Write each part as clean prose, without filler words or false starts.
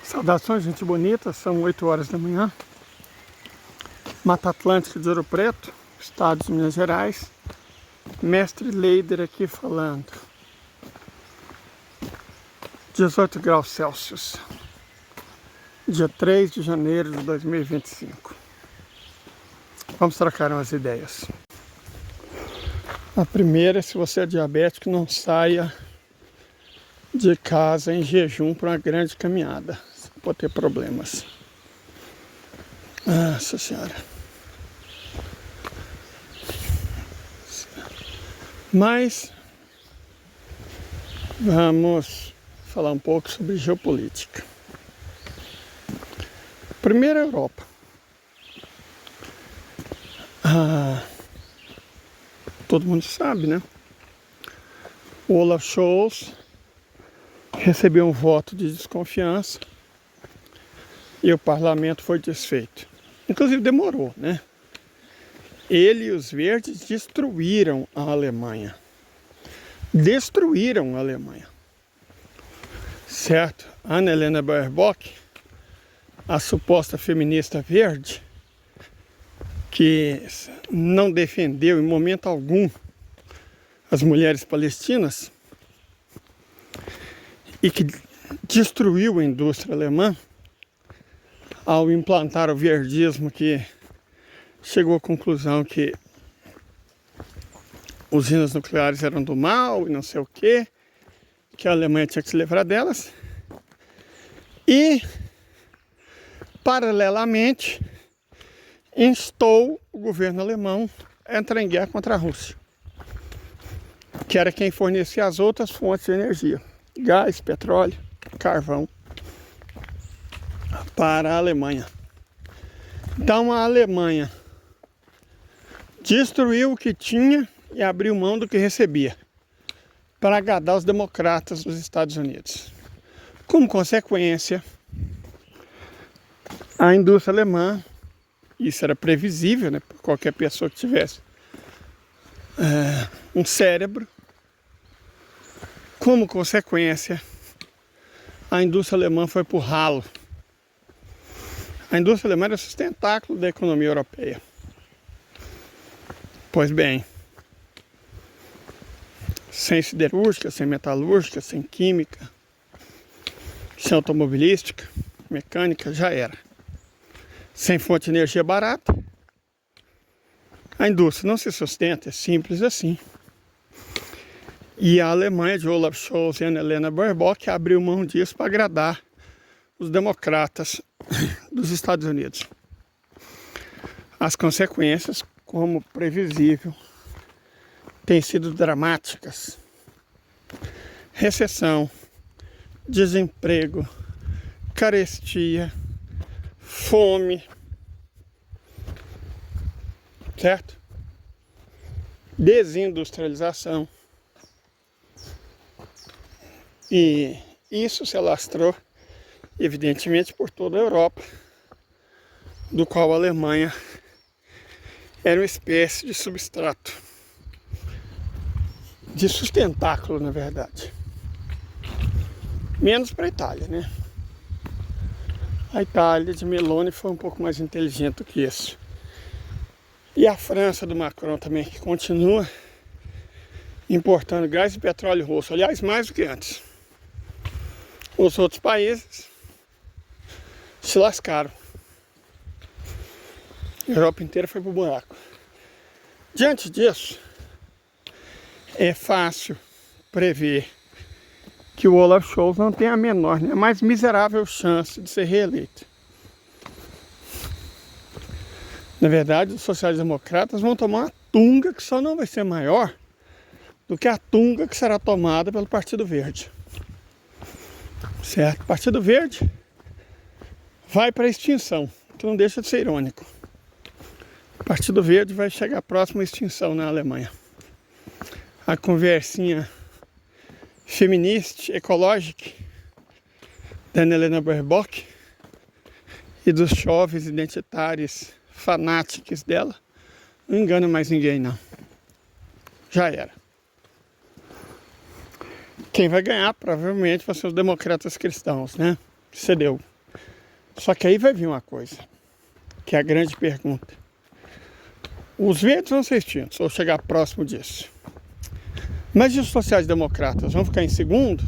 Saudações, gente bonita, são 8 horas da manhã, Mata Atlântica de Ouro Preto, estado de Minas Gerais, mestre Leider aqui falando, 18 graus Celsius, dia 3 de janeiro de 2025, vamos trocar umas ideias. A primeira é: se você é diabético, não saia de casa em jejum para uma grande caminhada. Pode ter problemas. Nossa Senhora. Mas vamos falar um pouco sobre geopolítica. Primeiro, a Europa. Todo mundo sabe, né? O Olaf Scholz recebeu um voto de desconfiança e o parlamento foi desfeito. Inclusive demorou, né? Ele e os verdes destruíram a Alemanha. Destruíram a Alemanha. Certo? Annalena Baerbock, a suposta feminista verde, que não defendeu em momento algum as mulheres palestinas e que destruiu a indústria alemã ao implantar o verdismo, que chegou à conclusão que usinas nucleares eram do mal e não sei o quê, que a Alemanha tinha que se livrar delas. E, paralelamente, instou o governo alemão a entrar em guerra contra a Rússia, que era quem fornecia as outras fontes de energia, gás, petróleo, carvão, para a Alemanha. Então a Alemanha destruiu o que tinha e abriu mão do que recebia para agradar os democratas dos Estados Unidos. Como consequência, a indústria alemã, isso era previsível, né, por qualquer pessoa que tivesse um cérebro, como consequência, a indústria alemã foi pro ralo. A indústria alemã era o sustentáculo da economia europeia. Pois bem, sem siderúrgica, sem metalúrgica, sem química, sem automobilística, mecânica, já era. Sem fonte de energia barata, a indústria não se sustenta, é simples assim. E a Alemanha de Olaf Scholz e Annalena Baerbock abriu mão disso para agradar os democratas dos Estados Unidos. As consequências, como previsível, têm sido dramáticas. Recessão, desemprego, carestia, fome, certo? Desindustrialização. E isso se alastrou, evidentemente, por toda a Europa, do qual a Alemanha era uma espécie de substrato, de sustentáculo, na verdade. Menos para a Itália, né? A Itália de Meloni foi um pouco mais inteligente do que isso. E a França do Macron também, que continua importando gás e petróleo russo, aliás, mais do que antes. Os outros países se lascaram. A Europa inteira foi pro buraco. Diante disso, é fácil prever que o Olaf Scholz não tem a menor, nem a mais miserável chance de ser reeleito. Na verdade, os sociais-democratas vão tomar uma tunga que só não vai ser maior do que a tunga que será tomada pelo Partido Verde. Certo? O Partido Verde vai para a extinção, que não deixa de ser irônico. O Partido Verde vai chegar próximo à extinção na Alemanha. A conversinha feminista, ecológica da Annalena Baerbock e dos jovens identitários fanáticos dela não engana mais ninguém, não. Já era. Quem vai ganhar provavelmente vai ser os democratas cristãos, né? CDU. Só que aí vai vir uma coisa, que é a grande pergunta. Os verdes vão ser extintos, ou chegar próximo disso. Mas e os sociais-democratas vão ficar em segundo?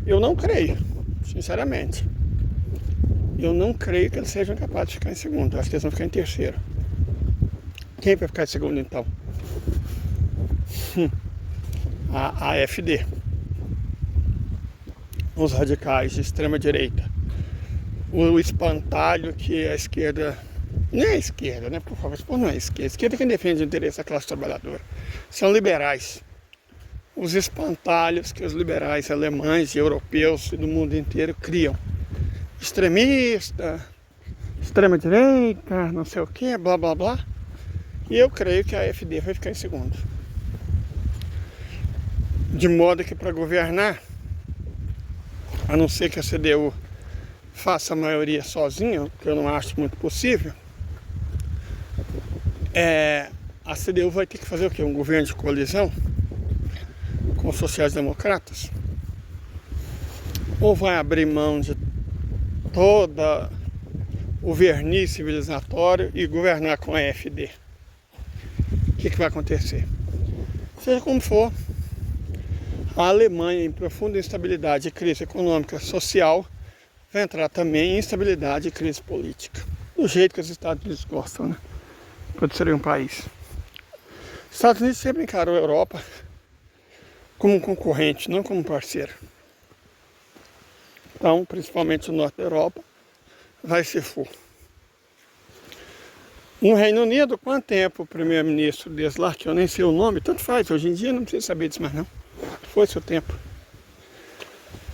Eu não creio, sinceramente. Eu não creio que eles sejam capazes de ficar em segundo. Eu acho que eles vão ficar em terceiro. Quem vai ficar em segundo, então? A AfD. Os radicais de extrema-direita. O espantalho que a esquerda... Nem é a esquerda, né? Por favor, não é a esquerda. A esquerda é quem defende o interesse da classe trabalhadora. São liberais. Os espantalhos que os liberais alemães e europeus e do mundo inteiro criam. Extremista, extrema-direita, não sei o que, blá blá blá. E eu creio que a AfD vai ficar em segundo. De modo que para governar, a não ser que a CDU faça a maioria sozinha, que eu não acho muito possível, a CDU vai ter que fazer o quê? Um governo de coalizão com os sociais-democratas? Ou vai abrir mão de toda o verniz civilizatório e governar com a AfD? O que vai acontecer? Seja como for, a Alemanha, em profunda instabilidade e crise econômica e social, vai entrar também em instabilidade e crise política. Do jeito que os Estados Unidos gostam, né? Para ser um país. Os Estados Unidos sempre encarou a Europa como um concorrente, não como um parceiro. Então, principalmente o norte da Europa, vai ser full. No Reino Unido, quanto tempo o primeiro-ministro deles lá, que eu nem sei o nome, tanto faz, hoje em dia não precisa saber disso mais não. Foi seu tempo.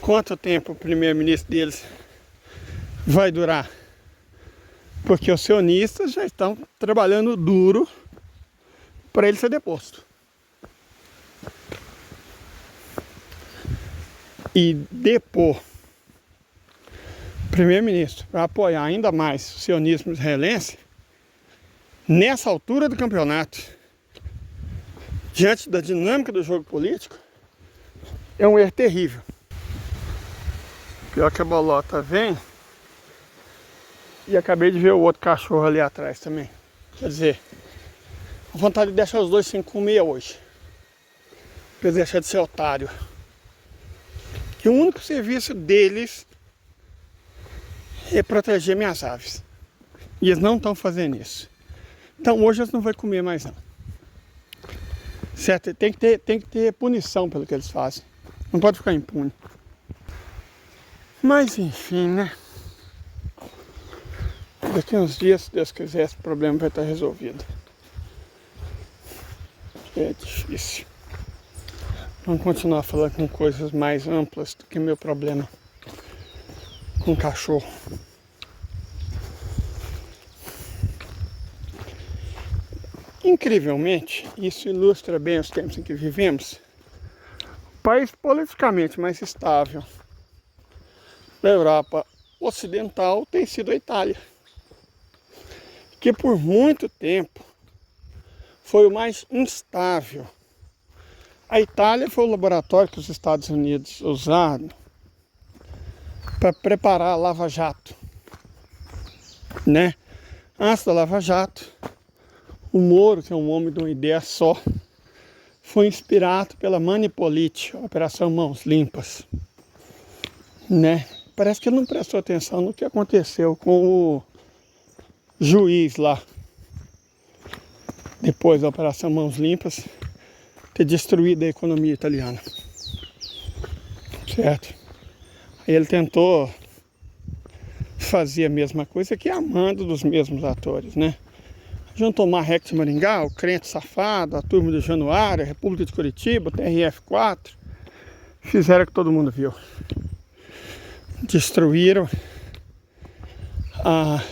Quanto tempo o primeiro-ministro deles vai durar? Porque os sionistas já estão trabalhando duro para ele ser deposto. E depor o primeiro-ministro para apoiar ainda mais o sionismo israelense, nessa altura do campeonato, diante da dinâmica do jogo político, é um erro terrível. Pior que a bolota vem, e acabei de ver o outro cachorro ali atrás também. Quer dizer, a vontade de deixar os dois sem comer hoje. Pra eles deixarem de ser otário. Que o único serviço deles é proteger minhas aves. E eles não estão fazendo isso. Então hoje eles não vão comer mais não. Certo? Tem que ter punição pelo que eles fazem. Não pode ficar impune. Mas enfim, né? Daqui a uns dias, se Deus quiser, esse problema vai estar resolvido. É difícil. Vamos continuar falando com coisas mais amplas do que meu problema com cachorro. Incrivelmente, isso ilustra bem os tempos em que vivemos. O país politicamente mais estável da Europa Ocidental tem sido a Itália, que por muito tempo foi o mais instável. A Itália foi o laboratório que os Estados Unidos usaram para preparar a Lava Jato, né? Antes da Lava Jato, o Moro, que é um homem de uma ideia só, foi inspirado pela Manipolite, a Operação Mãos Limpas, né? Parece que ele não prestou atenção no que aconteceu com o juiz lá, depois da Operação Mãos Limpas, ter destruído a economia italiana. Certo? Aí ele tentou fazer a mesma coisa que amando dos mesmos atores, né? Juntou Marreco de Maringá, o Crente Safado, a Turma do Januário, a República de Curitiba, o TRF4, fizeram o que todo mundo viu. Destruíram a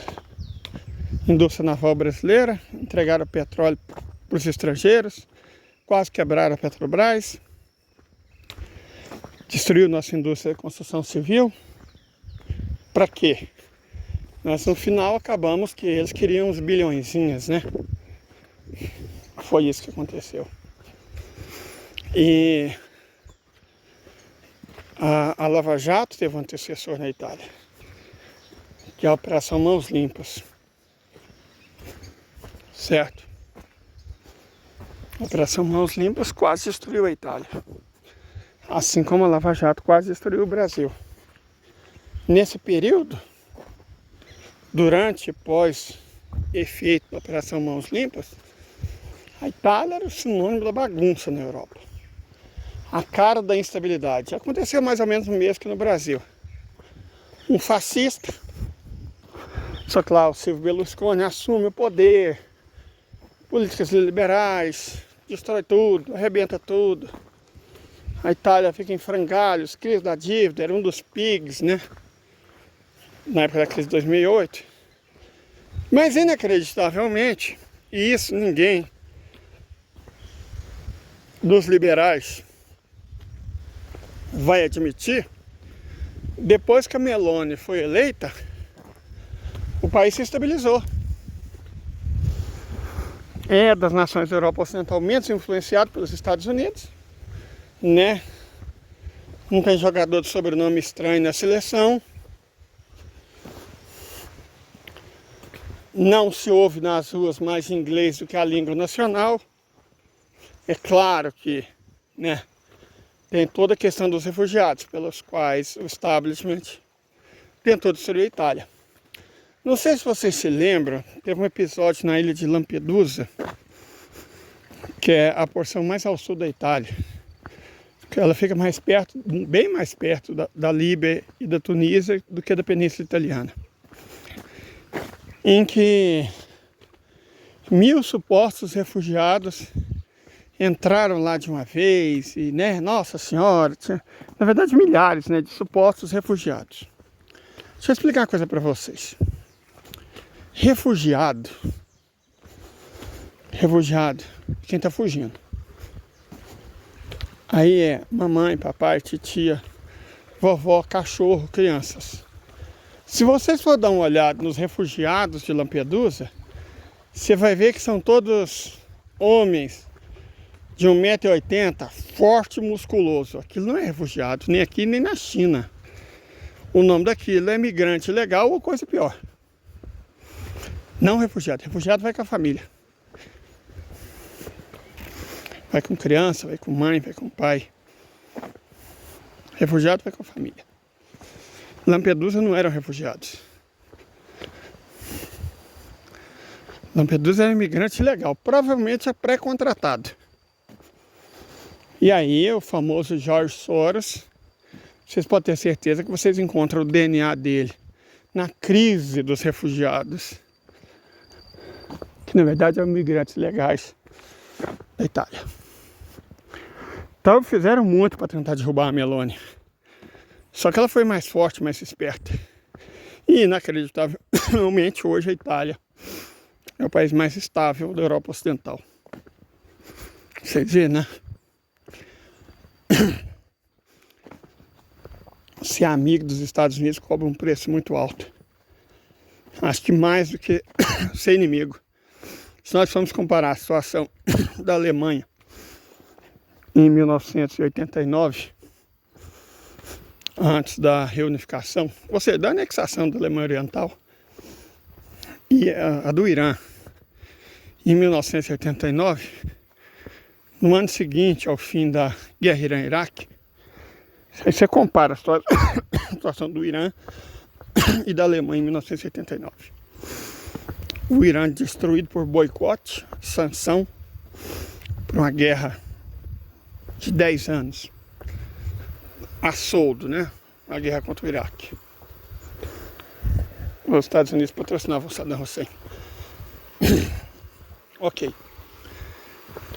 indústria naval brasileira, entregaram o petróleo para os estrangeiros, quase quebraram a Petrobras, destruiu nossa indústria de construção civil. Para quê? Nós no final acabamos que eles queriam uns bilhõezinhos, né? Foi isso que aconteceu. E a Lava Jato teve um antecessor na Itália, que é a Operação Mãos Limpas, certo? A Operação Mãos Limpas quase destruiu a Itália, assim como a Lava Jato quase destruiu o Brasil. Nesse período, durante e pós efeito da Operação Mãos Limpas, a Itália era o sinônimo da bagunça na Europa, a cara da instabilidade. Aconteceu mais ou menos o mesmo que no Brasil. Um fascista, só que lá o Silvio Berlusconi assume o poder, políticas liberais, destrói tudo, arrebenta tudo. A Itália fica em frangalhos, crise da dívida, era um dos PIGs, né? Na época da crise de 2008. Mas inacreditavelmente, e isso ninguém dos liberais vai admitir, depois que a Meloni foi eleita, o país se estabilizou. É das nações da Europa Ocidental menos influenciado pelos Estados Unidos, né? Não tem jogador de sobrenome estranho na seleção. Não se ouve nas ruas mais inglês do que a língua nacional. É claro que, né, tem toda a questão dos refugiados, pelos quais o establishment tentou destruir a Itália. Não sei se vocês se lembram, teve um episódio na ilha de Lampedusa, que é a porção mais ao sul da Itália, que ela fica mais perto, bem mais perto da Líbia e da Tunísia do que da Península Italiana, em que 1000 supostos refugiados entraram lá de uma vez e, né, nossa senhora, tinha, na verdade, milhares, né, de supostos refugiados. Deixa eu explicar uma coisa para vocês. Refugiado, quem está fugindo. Aí é mamãe, papai, titia, vovó, cachorro, crianças. Se vocês for dar uma olhada nos refugiados de Lampedusa, você vai ver que são todos homens de 1,80 m, forte e musculoso. Aquilo não é refugiado, nem aqui nem na China. O nome daquilo é migrante legal ou coisa pior. Não refugiado. Refugiado vai com a família. Vai com criança, vai com mãe, vai com pai. Refugiado vai com a família. Lampedusa não eram refugiados. Lampedusa era imigrante legal. Provavelmente é pré-contratado. E aí o famoso George Soros, vocês podem ter certeza que vocês encontram o DNA dele na crise dos refugiados, que na verdade eram imigrantes legais da Itália. Então fizeram muito para tentar derrubar a Meloni. Só que ela foi mais forte, mais esperta. E inacreditavelmente hoje a Itália é o país mais estável da Europa Ocidental. Vocês vê, né? Ser amigo dos Estados Unidos cobra um preço muito alto. Acho que mais do que ser inimigo. Se nós formos comparar a situação da Alemanha em 1989, antes da reunificação, ou seja, da anexação da Alemanha Oriental, e a do Irã em 1989, no ano seguinte ao fim da guerra Irã-Iraque, aí você compara a situação do Irã e da Alemanha em 1989. O Irã destruído por boicote, sanção, por uma guerra de 10 anos, a soldo, né? A guerra contra o Iraque. Os Estados Unidos patrocinavam o Saddam Hussein. Ok.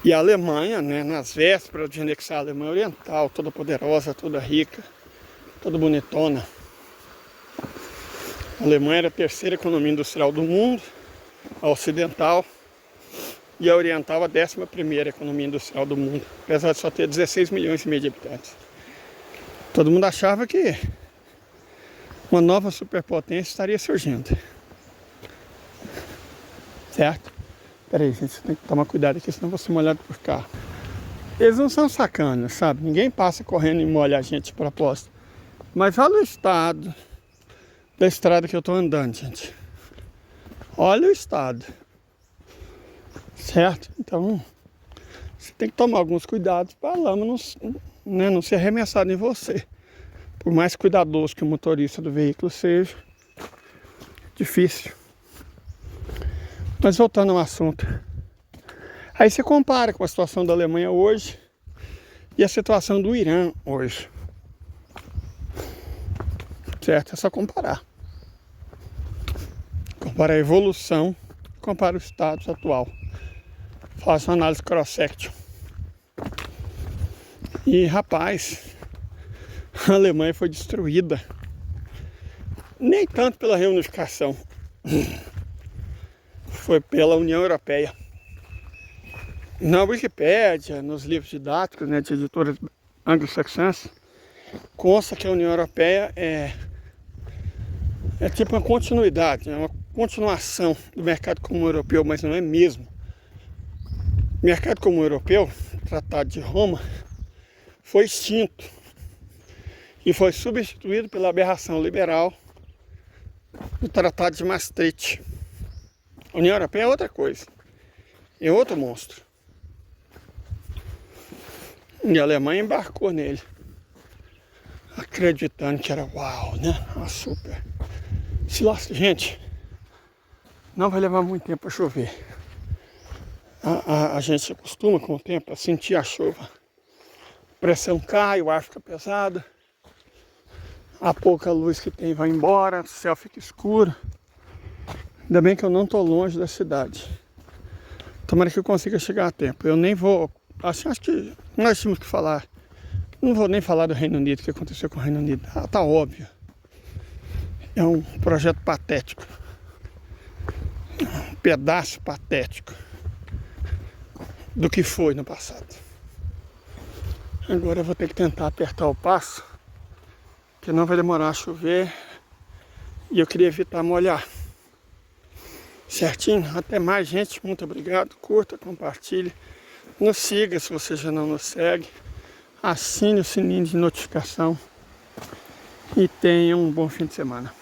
E a Alemanha, né, nas vésperas de anexar a Alemanha Oriental, toda poderosa, toda rica, toda bonitona. A Alemanha era a terceira economia industrial do mundo, a ocidental, e a oriental a 11ª economia industrial do mundo, apesar de só ter 16 milhões e meio de habitantes. Todo mundo achava que uma nova superpotência estaria surgindo. Certo? Peraí, gente, tem que tomar cuidado aqui, senão eu vou ser molhado por carro. Eles não são sacanas, sabe? Ninguém passa correndo e molha a gente de propósito. Mas olha o estado da estrada que eu tô andando, gente. Olha o estado. Certo? Então, você tem que tomar alguns cuidados para a lama não ser arremessada em você. Por mais cuidadoso que o motorista do veículo seja, difícil. Mas voltando ao assunto. Aí você compara com a situação da Alemanha hoje e a situação do Irã hoje. Certo? É só comparar. Compara a evolução, compara o status atual. Faça uma análise cross-section. E rapaz, a Alemanha foi destruída. Nem tanto pela reunificação. Foi pela União Europeia. Na Wikipédia, nos livros didáticos, né, de editoras anglo-saxãs, consta que a União Europeia é tipo uma continuidade, é uma continuação do mercado comum europeu, mas não é mesmo. O mercado comum europeu, Tratado de Roma, foi extinto e foi substituído pela aberração liberal do Tratado de Maastricht. A União Europeia é outra coisa, é outro monstro. E a Alemanha embarcou nele, acreditando que era uau, né? Uma super. Gente, não vai levar muito tempo para chover. A gente se acostuma com o tempo a sentir a chuva. A pressão cai, o ar fica pesado. A pouca luz que tem vai embora, o céu fica escuro. Ainda bem que eu não estou longe da cidade. Tomara que eu consiga chegar a tempo. Eu nem vou... Acho que nós tínhamos que falar. Não vou nem falar do Reino Unido, o que aconteceu com o Reino Unido. Tá óbvio. É um projeto patético. Um pedaço patético do que foi no passado. Agora eu vou ter que tentar apertar o passo, que não vai demorar a chover. E eu queria evitar molhar. Certinho? Até mais, gente. Muito obrigado. Curta, compartilhe. Nos siga se você já não nos segue. Assine o sininho de notificação. E tenha um bom fim de semana.